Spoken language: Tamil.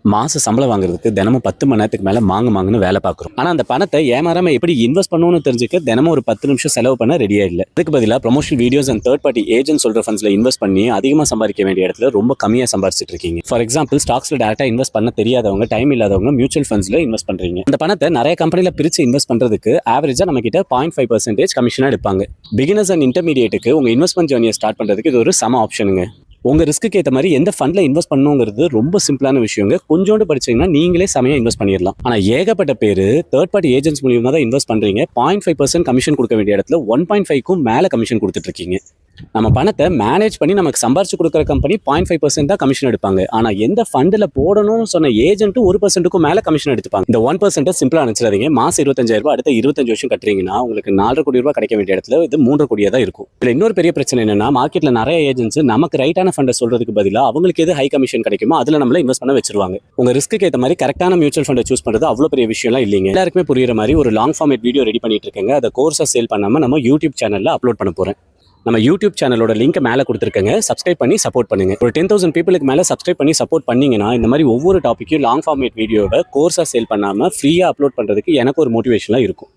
மாச சம்பளம் வாங்குறதுக்கு தினமும் 10 மணி நேரத்துக்கு மேல மாங்குன்னு வேலை பார்க்குறோம். ஆனா அந்த பணத்தை ஏமாறாம எப்படி இன்வெஸ்ட் பண்ணணும்னு தெரிஞ்சுக்க தினமும் ஒரு 10 நிமிஷம் செலவு பண்ண ரெடியா இல்ல. அதுக்கு பதிலா promotional videos and third party agent சொல்ற ஃபண்ட்ஸ்ல இன்வெஸ்ட் பண்ணி அதிகமா சம்பாதிக்க வேண்டிய இடத்துல ரொம்ப கம்மியா சம்பாதிச்சிட்டு இருக்கீங்க. ஃபார் எக்ஸாம்பிள் ஸ்டாக்ஸ்ல டேரக்டா இன்வெஸ்ட் பண்ண தெரியாதவங்க, டைம் இல்லாதவங்க மியூச்சுவல் ஃபண்ட்ஸ்ல இன்வெஸ்ட் பண்றீங்க. அந்த பணத்தை நிறைய கம்பெனில பிரிச்சு இன்வெஸ்ட் பண்றதுக்கு ஆவரேஜா நம்ம கிட்ட 0.5% கமிஷனா எடுப்பாங்க. பிகினர்ஸ் அண்ட் இன்டர்மீடியேட்டுக்கு உங்க இன்வெஸ்ட்மெண்ட் ஜர்னியை ஸ்டார்ட் பண்றதுக்கு இது ஒரு சம ஆப்ஷனுங்க. உங்க ரிஸ்க்கு ஏற்ற மாதிரி எந்த ஃபண்ட்ல இன்வெஸ்ட் பண்ணணுங்கிறது ரொம்ப சிம்பிளான விஷயங்க. கொஞ்சோண்டு படிச்சீங்கன்னா நீங்களே செமையா இன்வெஸ்ட் பண்ணிடலாம். ஆனா ஏகப்பட்ட பேர் தேர்ட் பார்ட்டி ஏஜென்ட்ஸ் மூலியமா தான் இன்வெஸ்ட் பண்றீங்க. 0.5% கமிஷன் கொடுக்க வேண்டிய இடத்துல 1.5க்கும் மேல கமிஷன் கொடுத்துட்டு இருக்கீங்க. நம்ம பணத்தை மேனேஜ் பண்ணி நமக்கு சம்பாரிச்சு கொடுக்குற கம்பெனி 0.5% தான் கமிஷன் எடுப்பாங்க. ஆனா எந்த ஃபண்டில் போடணும்னு சொன்ன ஏஜென்ட்டும் 1%க்கும் மேல கமிஷன் எடுத்துப்பாங்க. இந்த 1% சிம்பிளா நினைச்சிடாதீங்க. மாசம் 25,000 ரூபாய் அடுத்த 25 வருஷம் கட்டுறீங்கன்னா உங்களுக்கு 4.5 கோடி ரூபாய் கிடைக்க வேண்டிய இடத்துல இது 3.5 கோடியா தான் இருக்கும். இதுல இன்னொரு பெரிய பிரச்சனை என்னன்னா, மார்க்கெட்ல நிறைய ஏஜென்ட்ஸ் நமக்கு ரைட்டான ஃபண்டை சொல்றதுக்கு பதிலா அவங்களுக்கு எது ஹை கமிஷன் கிடைக்குமோ அதுல நம்மள இன்வெஸ்ட் பண்ண வச்சிருவாங்க. உங்க ரிஸ்க்கு ஏற்ற மாதிரி கரெக்டான மியூச்சுவல் ஃபண்டை சூஸ் பண்றது அவ்வளவு பெரிய விஷயம்லாம் இல்லைங்க. எல்லாருக்குமே புரியுற மாதிரி ஒரு லாங் ஃபார்மேட் வீடியோ ரெடி பண்ணிட்டு இருக்கேங்க. அதை கோர்ஸா சேல் பண்ணாம நம்ம யூடியூப் சேனல்ல அப்லோட் பண்ண போறேன். நம்ம யூடியூப் சேனலோட லிங்க் மேலே கொடுத்துருக்கேங்க. சப்ஸ்கிரைப் பண்ணி சப்போர்ட் பண்ணுங்க. ஒரு 10,000 பீப்புளுக்கு மேலே சப்ஸ்கிரைப் பண்ணி சப்போர்ட் பண்ணீங்கன்னா இந்த மாதிரி ஒவ்வொரு டாப்பிக்கும் லாங் ஃபார்மேட் வீடியோவை கோர்ஸாக சேல் பண்ணாமல் ஃப்ரீயாக அப்லோட் பண்ணுறதுக்கு எனக்கு ஒரு மோட்டிவேஷனாக இருக்கும்.